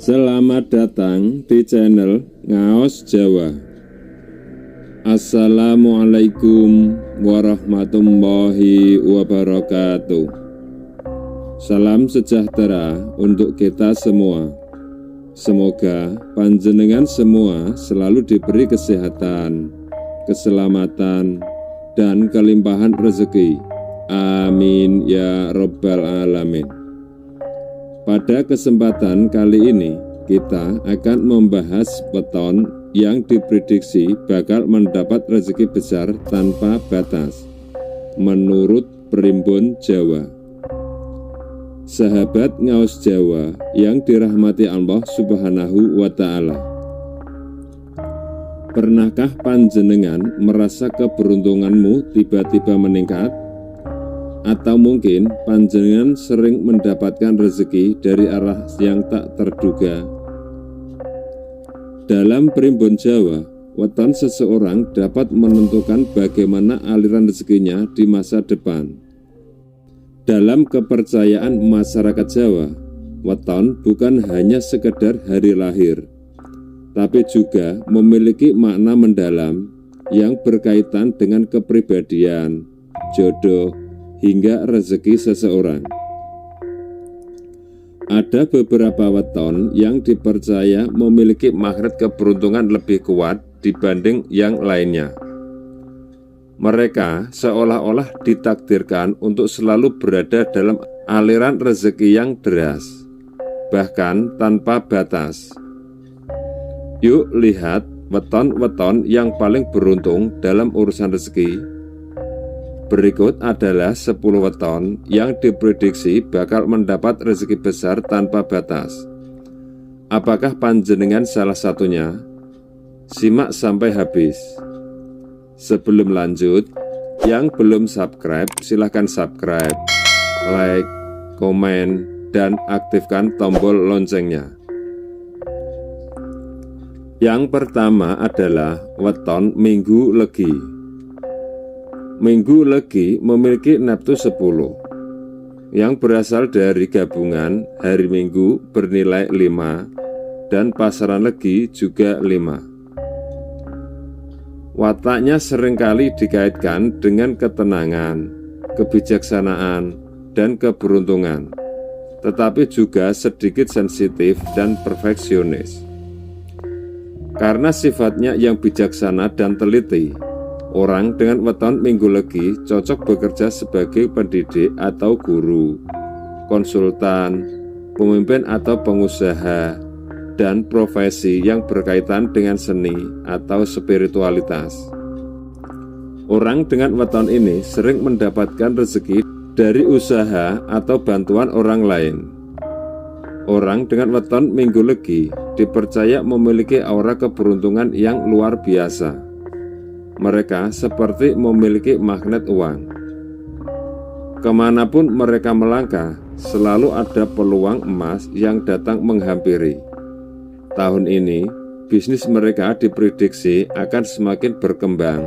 Selamat datang di channel Ngaos Jawa. Assalamualaikum warahmatullahi wabarakatuh. Salam sejahtera untuk kita semua. Semoga panjenengan semua selalu diberi kesehatan, keselamatan, dan kelimpahan rezeki. Amin ya Rabbal Alamin. Pada kesempatan kali ini, kita akan membahas weton yang diprediksi bakal mendapat rezeki besar tanpa batas, menurut Primbon Jawa. Sahabat Ngaos Jawa yang dirahmati Allah Subhanahu wa Ta'ala, pernahkah panjenengan merasa keberuntunganmu tiba-tiba meningkat? Atau mungkin panjenengan sering mendapatkan rezeki dari arah yang tak terduga? Dalam Primbon Jawa, weton seseorang dapat menentukan bagaimana aliran rezekinya di masa depan. Dalam kepercayaan masyarakat Jawa, weton bukan hanya sekedar hari lahir, tapi juga memiliki makna mendalam yang berkaitan dengan kepribadian, jodoh, hingga rezeki seseorang. Ada beberapa weton yang dipercaya memiliki magnet keberuntungan lebih kuat dibanding yang lainnya. Mereka seolah-olah ditakdirkan untuk selalu berada dalam aliran rezeki yang deras, bahkan tanpa batas. Yuk lihat weton-weton yang paling beruntung dalam urusan rezeki. Berikut adalah 10 weton yang diprediksi bakal mendapat rezeki besar tanpa batas. Apakah panjenengan salah satunya? Simak sampai habis. Sebelum lanjut, yang belum subscribe silahkan subscribe, like, komen, dan aktifkan tombol loncengnya. Yang pertama adalah weton Minggu Legi. Minggu Legi memiliki neptu 10 yang berasal dari gabungan hari Minggu bernilai 5 dan pasaran Legi juga 5. Wataknya seringkali dikaitkan dengan ketenangan, kebijaksanaan, dan keberuntungan, tetapi juga sedikit sensitif dan perfeksionis. Karena sifatnya yang bijaksana dan teliti, orang dengan weton Minggu Legi cocok bekerja sebagai pendidik atau guru, konsultan, pemimpin atau pengusaha, dan profesi yang berkaitan dengan seni atau spiritualitas. Orang dengan weton ini sering mendapatkan rezeki dari usaha atau bantuan orang lain. Orang dengan weton Minggu Legi dipercaya memiliki aura keberuntungan yang luar biasa. Mereka seperti memiliki magnet uang. Kemanapun mereka melangkah, selalu ada peluang emas yang datang menghampiri. Tahun ini, bisnis mereka diprediksi akan semakin berkembang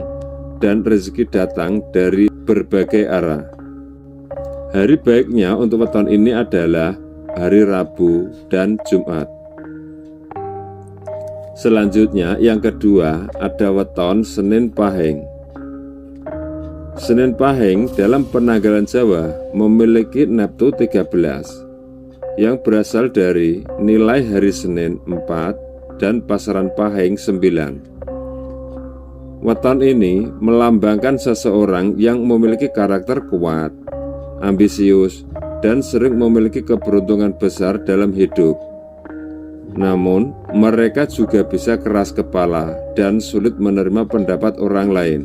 dan rezeki datang dari berbagai arah. Hari baiknya untuk weton ini adalah hari Rabu dan Jumat. Selanjutnya, yang kedua, ada weton Senin Pahing. Senin Pahing dalam penanggalan Jawa memiliki neptu 13 yang berasal dari nilai hari Senin 4 dan pasaran Pahing 9. Weton ini melambangkan seseorang yang memiliki karakter kuat, ambisius, dan sering memiliki keberuntungan besar dalam hidup. Namun, mereka juga bisa keras kepala dan sulit menerima pendapat orang lain.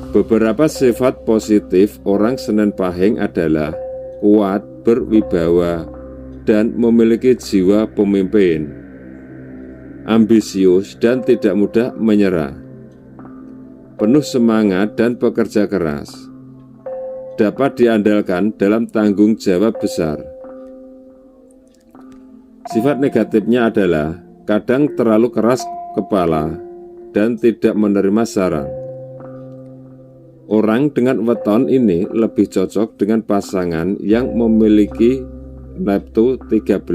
Beberapa sifat positif orang Senin Pahing adalah kuat, berwibawa, dan memiliki jiwa pemimpin, ambisius dan tidak mudah menyerah, penuh semangat dan pekerja keras, dapat diandalkan dalam tanggung jawab besar. Sifat negatifnya adalah kadang terlalu keras kepala dan tidak menerima saran. Orang dengan weton ini lebih cocok dengan pasangan yang memiliki Neptu 13,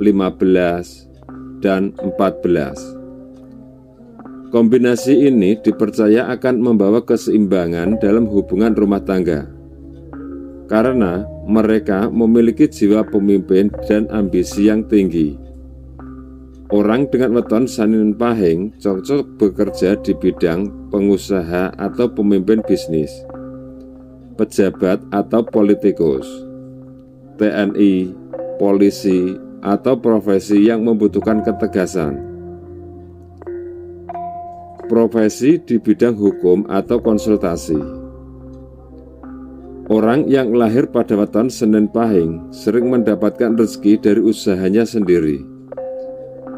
15, dan 14. Kombinasi ini dipercaya akan membawa keseimbangan dalam hubungan rumah tangga, karena mereka memiliki jiwa pemimpin dan ambisi yang tinggi. Orang dengan weton Sanin Pahing cocok bekerja di bidang pengusaha atau pemimpin bisnis, pejabat atau politikus, TNI, polisi, atau profesi yang membutuhkan ketegasan. Profesi di bidang hukum atau konsultasi. Orang yang lahir pada weton Senin Pahing sering mendapatkan rezeki dari usahanya sendiri,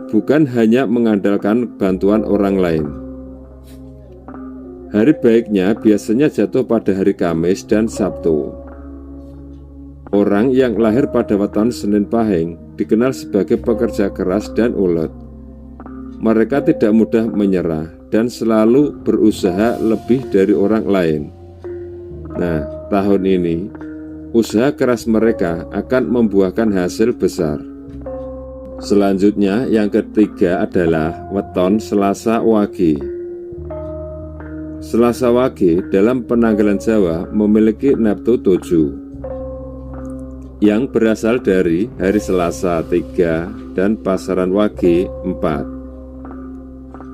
bukan hanya mengandalkan bantuan orang lain. Hari baiknya biasanya jatuh pada hari Kamis dan Sabtu. Orang yang lahir pada weton Senin Pahing dikenal sebagai pekerja keras dan ulet. Mereka tidak mudah menyerah dan selalu berusaha lebih dari orang lain. Nah, tahun ini usaha keras mereka akan membuahkan hasil besar. Selanjutnya yang ketiga adalah weton Selasa Wage. Selasa Wage dalam penanggalan Jawa memiliki Neptu 7 yang berasal dari hari Selasa 3 dan pasaran Wage 4.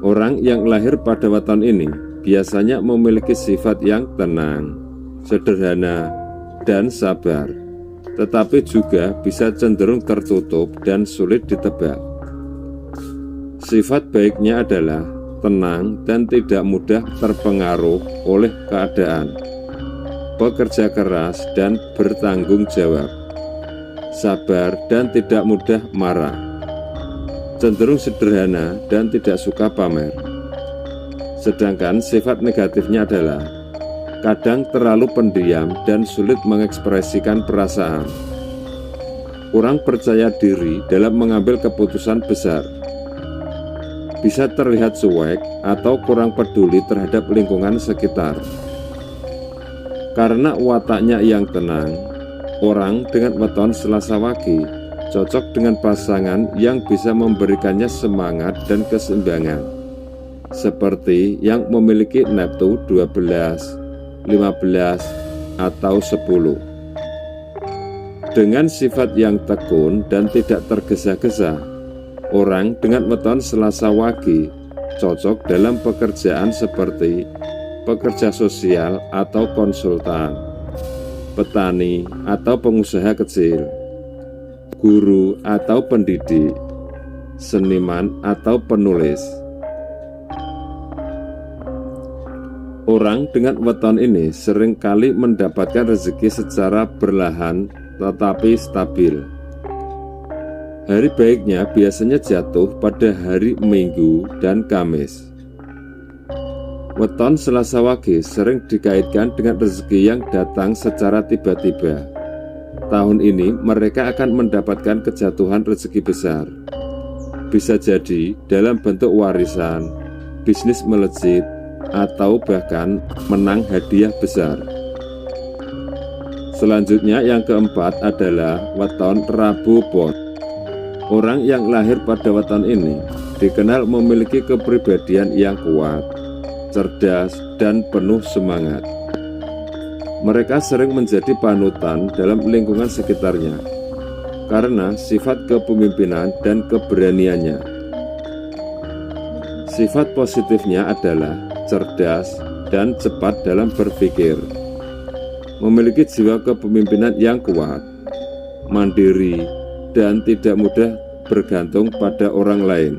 Orang yang lahir pada weton ini biasanya memiliki sifat yang tenang, sederhana, dan sabar, tetapi juga bisa cenderung tertutup dan sulit ditebak. Sifat baiknya adalah tenang dan tidak mudah terpengaruh oleh keadaan, bekerja keras dan bertanggung jawab, sabar dan tidak mudah marah, cenderung sederhana dan tidak suka pamer. Sedangkan sifat negatifnya adalah kadang terlalu pendiam dan sulit mengekspresikan perasaan. Kurang percaya diri dalam mengambil keputusan besar. Bisa terlihat cuek atau kurang peduli terhadap lingkungan sekitar. Karena wataknya yang tenang, orang dengan weton Selasa Wage cocok dengan pasangan yang bisa memberikannya semangat dan keseimbangan, seperti yang memiliki Neptu 12, 15, atau 10. Dengan sifat yang tekun dan tidak tergesa-gesa, orang dengan weton Selasa Wage cocok dalam pekerjaan seperti pekerja sosial atau konsultan, petani atau pengusaha kecil, guru atau pendidik, seniman atau penulis. Orang dengan weton ini seringkali mendapatkan rezeki secara perlahan tetapi stabil. Hari baiknya biasanya jatuh pada hari Minggu dan Kamis. Weton Selasa Wage sering dikaitkan dengan rezeki yang datang secara tiba-tiba. Tahun ini mereka akan mendapatkan kejatuhan rezeki besar. Bisa jadi dalam bentuk warisan, bisnis melejit, atau bahkan menang hadiah besar. Selanjutnya yang keempat adalah weton Rabu Pon. Orang yang lahir pada weton ini dikenal memiliki kepribadian yang kuat, cerdas, dan penuh semangat. Mereka sering menjadi panutan dalam lingkungan sekitarnya karena sifat kepemimpinan dan keberaniannya. Sifat positifnya adalah cerdas dan cepat dalam berpikir, memiliki jiwa kepemimpinan yang kuat, mandiri, dan tidak mudah bergantung pada orang lain,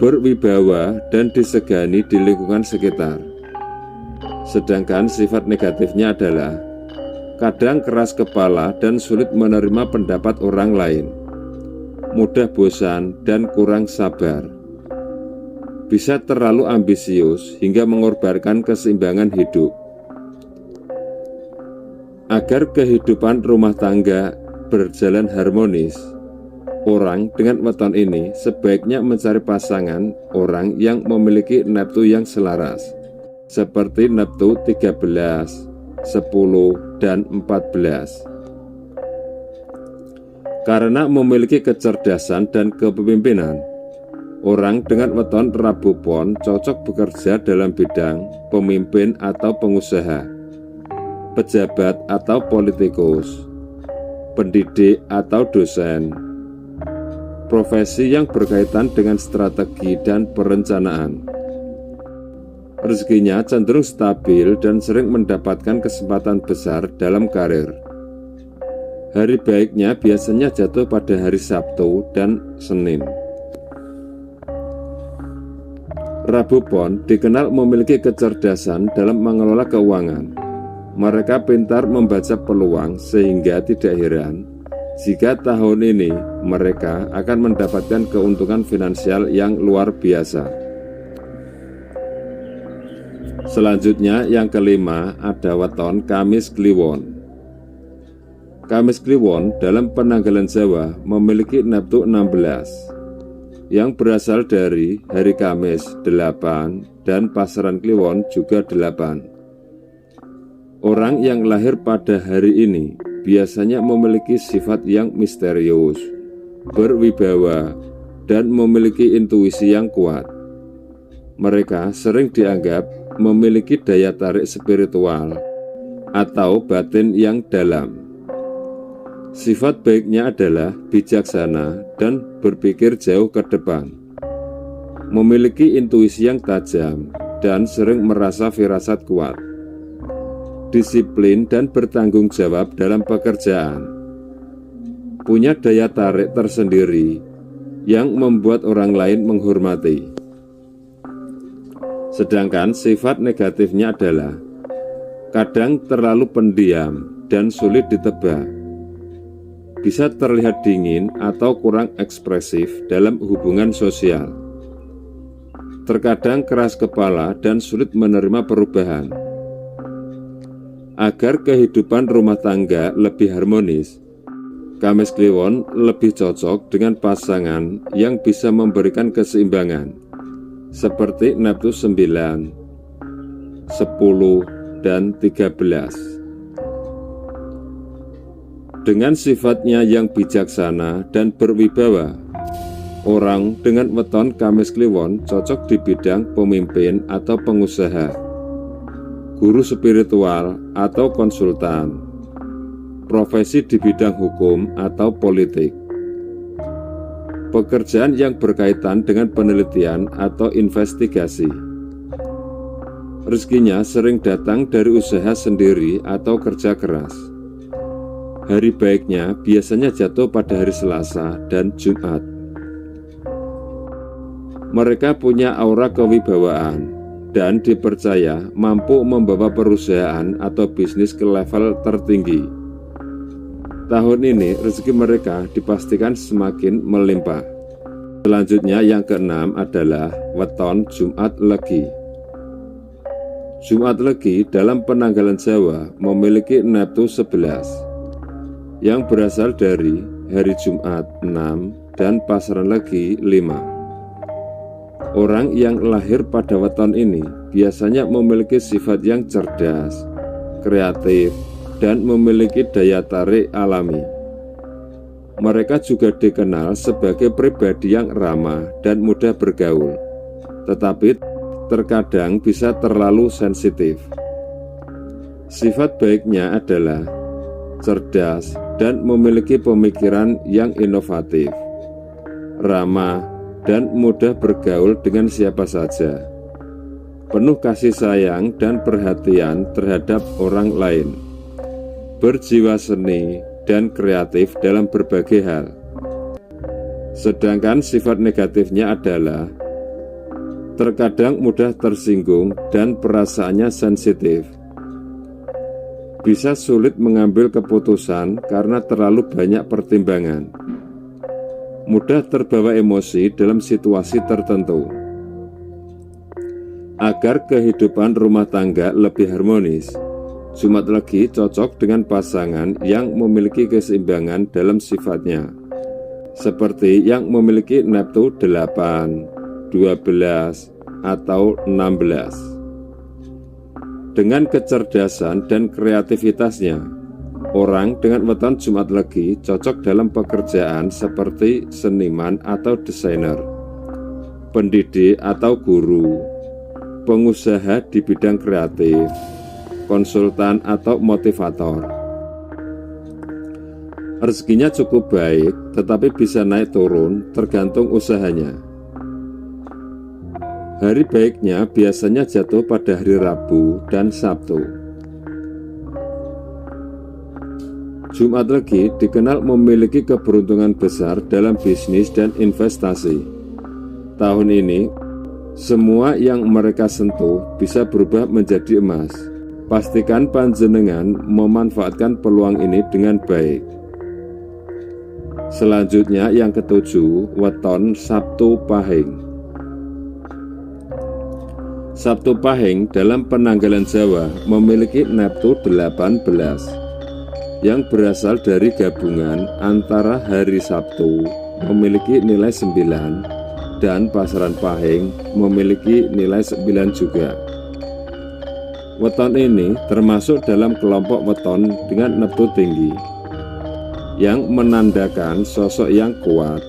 berwibawa dan disegani di lingkungan sekitar. Sedangkan sifat negatifnya adalah kadang keras kepala dan sulit menerima pendapat orang lain, mudah bosan dan kurang sabar. Bisa terlalu ambisius hingga mengorbankan keseimbangan hidup. Agar kehidupan rumah tangga berjalan harmonis, orang dengan weton ini sebaiknya mencari pasangan orang yang memiliki Neptu yang selaras. seperti Neptu 13, 10, dan 14. Karena memiliki kecerdasan dan kepemimpinan, orang dengan weton Rabu Pon cocok bekerja dalam bidang pemimpin atau pengusaha, pejabat atau politikus, pendidik atau dosen, profesi yang berkaitan dengan strategi dan perencanaan. Rezekinya cenderung stabil dan sering mendapatkan kesempatan besar dalam karir. Hari baiknya biasanya jatuh pada hari Sabtu dan Senin. Rabu Pon dikenal memiliki kecerdasan dalam mengelola keuangan. Mereka pintar membaca peluang sehingga tidak heran jika tahun ini mereka akan mendapatkan keuntungan finansial yang luar biasa. Selanjutnya yang kelima ada weton Kamis Kliwon. Kamis Kliwon dalam penanggalan Jawa memiliki Neptu 16 yang berasal dari hari Kamis 8 dan pasaran Kliwon juga 8. Orang yang lahir pada hari ini biasanya memiliki sifat yang misterius, berwibawa, dan memiliki intuisi yang kuat. Mereka sering dianggap memiliki daya tarik spiritual atau batin yang dalam. Sifat baiknya adalah bijaksana dan berpikir jauh ke depan, memiliki intuisi yang tajam dan sering merasa firasat kuat, disiplin dan bertanggung jawab dalam pekerjaan, punya daya tarik tersendiri yang membuat orang lain menghormati. Sedangkan sifat negatifnya adalah kadang terlalu pendiam dan sulit ditebak, bisa terlihat dingin atau kurang ekspresif dalam hubungan sosial, terkadang keras kepala dan sulit menerima perubahan. Agar kehidupan rumah tangga lebih harmonis, Kamis Kliwon lebih cocok dengan pasangan yang bisa memberikan keseimbangan, seperti Neptu 9, 10, dan 13. Dengan sifatnya yang bijaksana dan berwibawa, orang dengan weton Kamis Kliwon cocok di bidang pemimpin atau pengusaha, guru spiritual atau konsultan, profesi di bidang hukum atau politik, pekerjaan yang berkaitan dengan penelitian atau investigasi. Rezekinya sering datang dari usaha sendiri atau kerja keras. Hari baiknya biasanya jatuh pada hari Selasa dan Jumat. Mereka punya aura kewibawaan dan dipercaya mampu membawa perusahaan atau bisnis ke level tertinggi. Tahun ini rezeki mereka dipastikan semakin melimpah. Selanjutnya yang keenam adalah weton Jumat Legi. Jumat Legi dalam penanggalan Jawa memiliki Neptu 11 yang berasal dari hari Jumat 6 dan pasaran Legi 5. Orang yang lahir pada weton ini biasanya memiliki sifat yang cerdas, kreatif, dan memiliki daya tarik alami. Mereka juga dikenal sebagai pribadi yang ramah dan mudah bergaul, tetapi terkadang bisa terlalu sensitif. Sifat baiknya adalah cerdas dan memiliki pemikiran yang inovatif, ramah, dan mudah bergaul dengan siapa saja, penuh kasih sayang dan perhatian terhadap orang lain, berjiwa seni dan kreatif dalam berbagai hal. Sedangkan sifat negatifnya adalah terkadang mudah tersinggung dan perasaannya sensitif, bisa sulit mengambil keputusan karena terlalu banyak pertimbangan, mudah terbawa emosi dalam situasi tertentu. Agar kehidupan rumah tangga lebih harmonis, Jumat Legi cocok dengan pasangan yang memiliki keseimbangan dalam sifatnya, seperti yang memiliki Neptu 8, 12, atau 16. Dengan kecerdasan dan kreativitasnya, orang dengan weton Jumat Legi cocok dalam pekerjaan seperti seniman atau desainer, pendidik atau guru, pengusaha di bidang kreatif, konsultan atau motivator. Rezekinya cukup baik, tetapi bisa naik turun tergantung usahanya. Hari baiknya biasanya jatuh pada hari Rabu dan Sabtu. Jumat Legi dikenal memiliki keberuntungan besar dalam bisnis dan investasi. Tahun ini, semua yang mereka sentuh bisa berubah menjadi emas. Pastikan panjenengan memanfaatkan peluang ini dengan baik. Selanjutnya yang ketujuh, weton Sabtu Pahing. Sabtu Pahing dalam penanggalan Jawa memiliki neptu 18 yang berasal dari gabungan antara hari Sabtu memiliki nilai 9 dan pasaran Pahing memiliki nilai 9 juga. Weton ini termasuk dalam kelompok weton dengan neptu tinggi yang menandakan sosok yang kuat,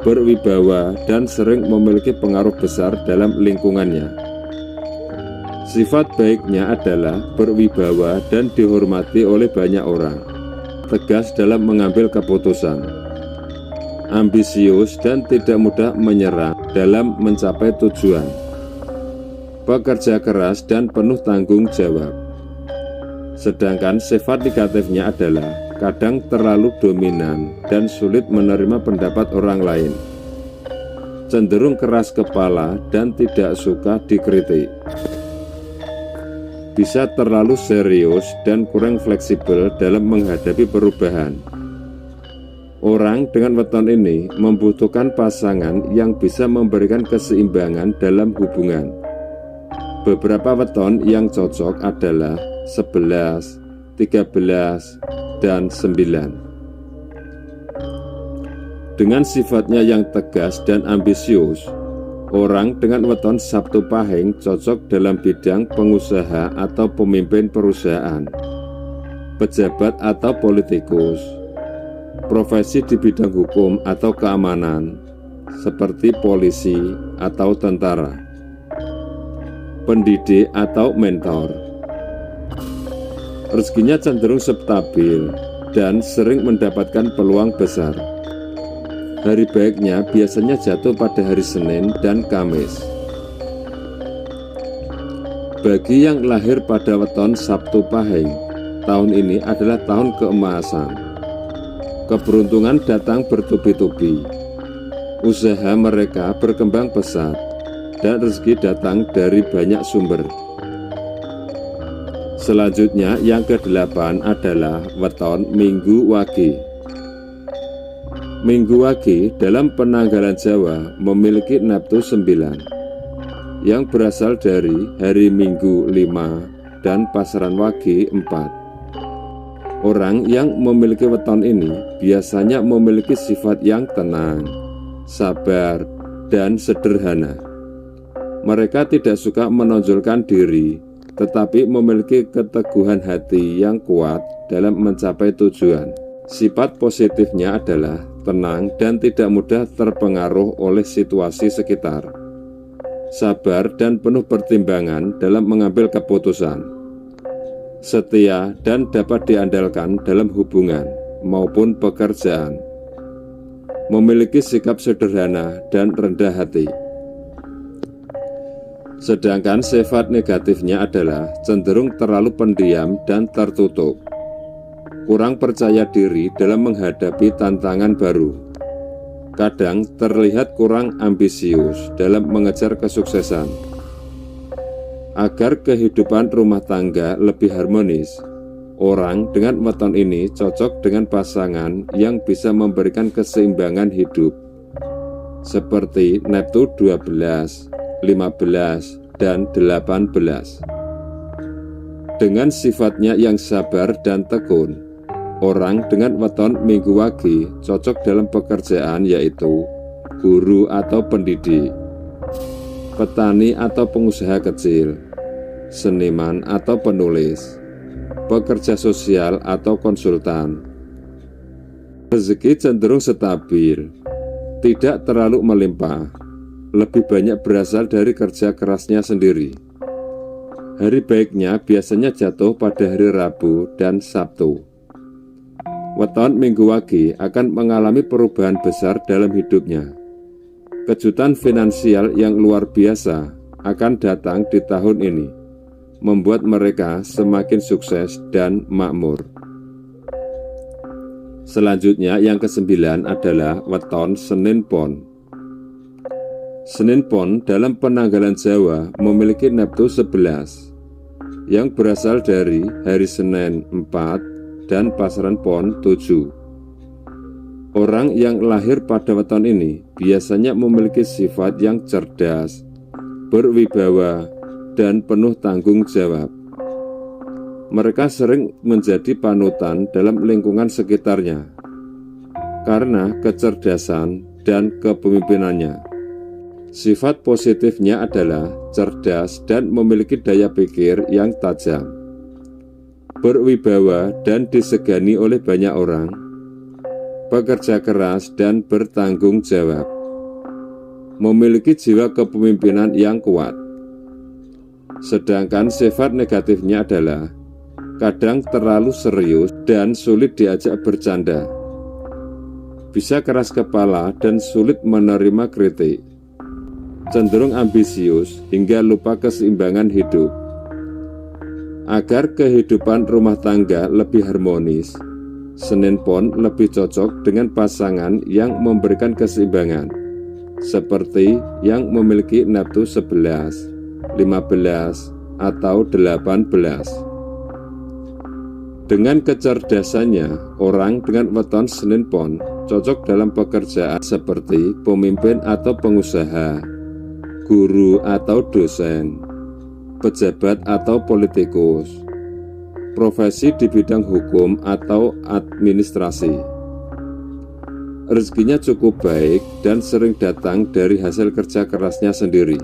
berwibawa dan sering memiliki pengaruh besar dalam lingkungannya. Sifat baiknya adalah berwibawa dan dihormati oleh banyak orang, tegas dalam mengambil keputusan, ambisius dan tidak mudah menyerah dalam mencapai tujuan, pekerja keras dan penuh tanggung jawab. Sedangkan sifat negatifnya adalah kadang terlalu dominan dan sulit menerima pendapat orang lain, cenderung keras kepala dan tidak suka dikritik. Bisa terlalu serius dan kurang fleksibel dalam menghadapi perubahan. Orang dengan weton ini membutuhkan pasangan yang bisa memberikan keseimbangan dalam hubungan. Beberapa weton yang cocok adalah 11, 13, dan 9. Dengan sifatnya yang tegas dan ambisius, orang dengan weton Sabtu Pahing cocok dalam bidang pengusaha atau pemimpin perusahaan, pejabat atau politikus, profesi di bidang hukum atau keamanan, seperti polisi atau tentara, pendidik atau mentor. Rezekinya cenderung stabil dan sering mendapatkan peluang besar. Hari baiknya biasanya jatuh pada hari Senin dan Kamis. Bagi yang lahir pada weton Sabtu Pahing, tahun ini adalah tahun keemasan. Keberuntungan datang bertubi-tubi. Usaha mereka berkembang pesat dan rezeki datang dari banyak sumber. Selanjutnya yang ke-8 adalah weton Minggu Wage. Minggu Wage dalam penanggalan Jawa memiliki neptu 9 yang berasal dari hari Minggu 5 dan pasaran Wage 4. Orang yang memiliki weton ini biasanya memiliki sifat yang tenang, sabar, dan sederhana. Mereka tidak suka menonjolkan diri, tetapi memiliki keteguhan hati yang kuat dalam mencapai tujuan. Sifat positifnya adalah tenang dan tidak mudah terpengaruh oleh situasi sekitar, sabar dan penuh pertimbangan dalam mengambil keputusan, setia dan dapat diandalkan dalam hubungan maupun pekerjaan, memiliki sikap sederhana dan rendah hati. Sedangkan sifat negatifnya adalah cenderung terlalu pendiam dan tertutup, kurang percaya diri dalam menghadapi tantangan baru, kadang terlihat kurang ambisius dalam mengejar kesuksesan. Agar kehidupan rumah tangga lebih harmonis, orang dengan weton ini cocok dengan pasangan yang bisa memberikan keseimbangan hidup, seperti neptu 12, 15, dan 18. Dengan sifatnya yang sabar dan tekun, orang dengan weton Minggu Wage cocok dalam pekerjaan yaitu guru atau pendidik, petani atau pengusaha kecil, seniman atau penulis, pekerja sosial atau konsultan. Rezeki cenderung stabil, tidak terlalu melimpah, lebih banyak berasal dari kerja kerasnya sendiri. Hari baiknya biasanya jatuh pada hari Rabu dan Sabtu. Weton Minggu Wage akan mengalami perubahan besar dalam hidupnya. Kejutan finansial yang luar biasa akan datang di tahun ini, membuat mereka semakin sukses dan makmur. Selanjutnya yang ke-9 adalah weton Senin Pon. Senin Pon dalam penanggalan Jawa memiliki neptu 11 yang berasal dari hari Senin 4 dan pasaran Pon 7. Orang yang lahir pada weton ini biasanya memiliki sifat yang cerdas, berwibawa, dan penuh tanggung jawab. Mereka sering menjadi panutan dalam lingkungan sekitarnya karena kecerdasan dan kepemimpinannya. Sifat positifnya adalah cerdas dan memiliki daya pikir yang tajam, berwibawa dan disegani oleh banyak orang, bekerja keras dan bertanggung jawab, memiliki jiwa kepemimpinan yang kuat. Sedangkan sifat negatifnya adalah kadang terlalu serius dan sulit diajak bercanda, bisa keras kepala dan sulit menerima kritik, cenderung ambisius hingga lupa keseimbangan hidup. Agar kehidupan rumah tangga lebih harmonis, Senin Pon lebih cocok dengan pasangan yang memberikan keseimbangan, seperti yang memiliki neptu 11, 15, atau 18. Dengan kecerdasannya, orang dengan weton Senin Pon cocok dalam pekerjaan seperti pemimpin atau pengusaha, guru atau dosen, pejabat atau politikus, profesi di bidang hukum atau administrasi. Rezekinya cukup baik dan sering datang dari hasil kerja kerasnya sendiri.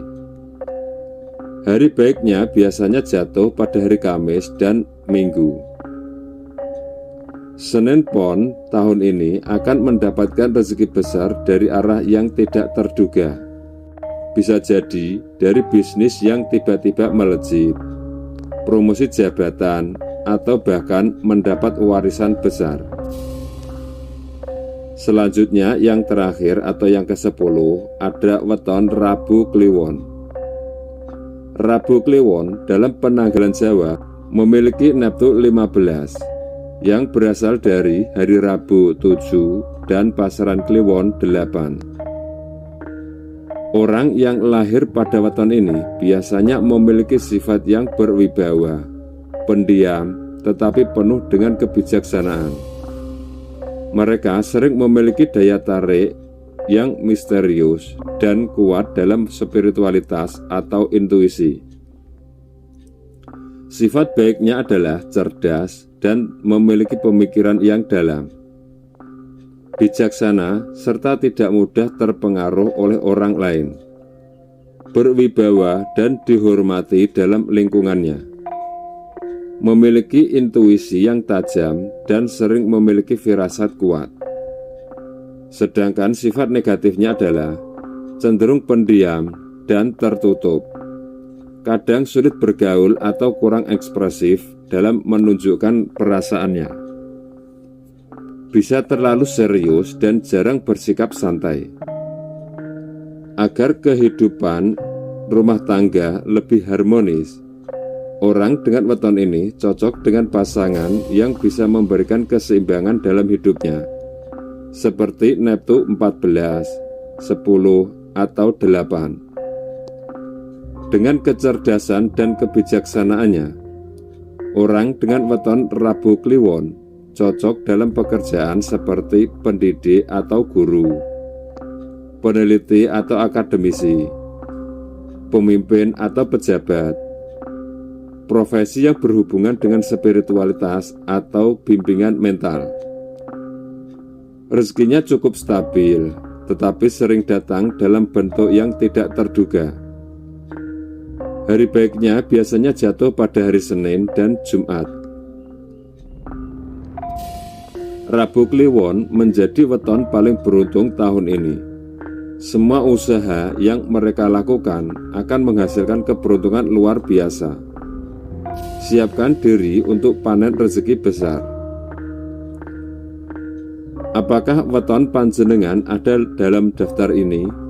Hari baiknya biasanya jatuh pada hari Kamis dan Minggu. Senin Pon tahun ini akan mendapatkan rezeki besar dari arah yang tidak terduga. Bisa jadi dari bisnis yang tiba-tiba melejit, promosi jabatan, atau bahkan mendapat warisan besar. Selanjutnya yang terakhir atau yang ke-10 ada weton Rabu Kliwon. Rabu Kliwon dalam penanggalan Jawa memiliki neptu 15 yang berasal dari hari Rabu 7 dan pasaran Kliwon 8. Orang yang lahir pada weton ini biasanya memiliki sifat yang berwibawa, pendiam, tetapi penuh dengan kebijaksanaan. Mereka sering memiliki daya tarik yang misterius dan kuat dalam spiritualitas atau intuisi. Sifat baiknya adalah cerdas dan memiliki pemikiran yang dalam, bijaksana, serta tidak mudah terpengaruh oleh orang lain, berwibawa dan dihormati dalam lingkungannya, memiliki intuisi yang tajam dan sering memiliki firasat kuat. Sedangkan sifat negatifnya adalah cenderung pendiam dan tertutup, kadang sulit bergaul atau kurang ekspresif dalam menunjukkan perasaannya, bisa terlalu serius dan jarang bersikap santai. Agar kehidupan rumah tangga lebih harmonis, orang dengan weton ini cocok dengan pasangan yang bisa memberikan keseimbangan dalam hidupnya, seperti neptu 14, 10, atau 8. Dengan kecerdasan dan kebijaksanaannya, orang dengan weton Rabu Kliwon cocok dalam pekerjaan seperti pendidik atau guru, peneliti atau akademisi, pemimpin atau pejabat, profesi yang berhubungan dengan spiritualitas atau bimbingan mental. Rezekinya cukup stabil, tetapi sering datang dalam bentuk yang tidak terduga. Hari baiknya biasanya jatuh pada hari Senin dan Jumat. Rabu Kliwon menjadi weton paling beruntung tahun ini. Semua usaha yang mereka lakukan akan menghasilkan keberuntungan luar biasa. Siapkan diri untuk panen rezeki besar. Apakah weton panjenengan ada dalam daftar ini?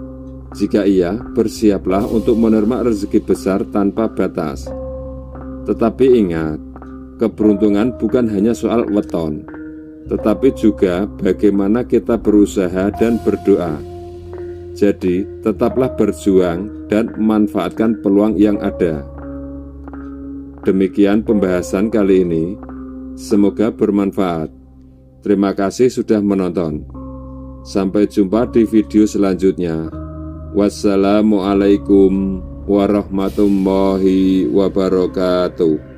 Jika iya, bersiaplah untuk menerima rezeki besar tanpa batas. Tetapi ingat, keberuntungan bukan hanya soal weton, tetapi juga bagaimana kita berusaha dan berdoa. Jadi, tetaplah berjuang dan manfaatkan peluang yang ada. Demikian pembahasan kali ini. Semoga bermanfaat. Terima kasih sudah menonton. Sampai jumpa di video selanjutnya. Wassalamualaikum warahmatullahi wabarakatuh.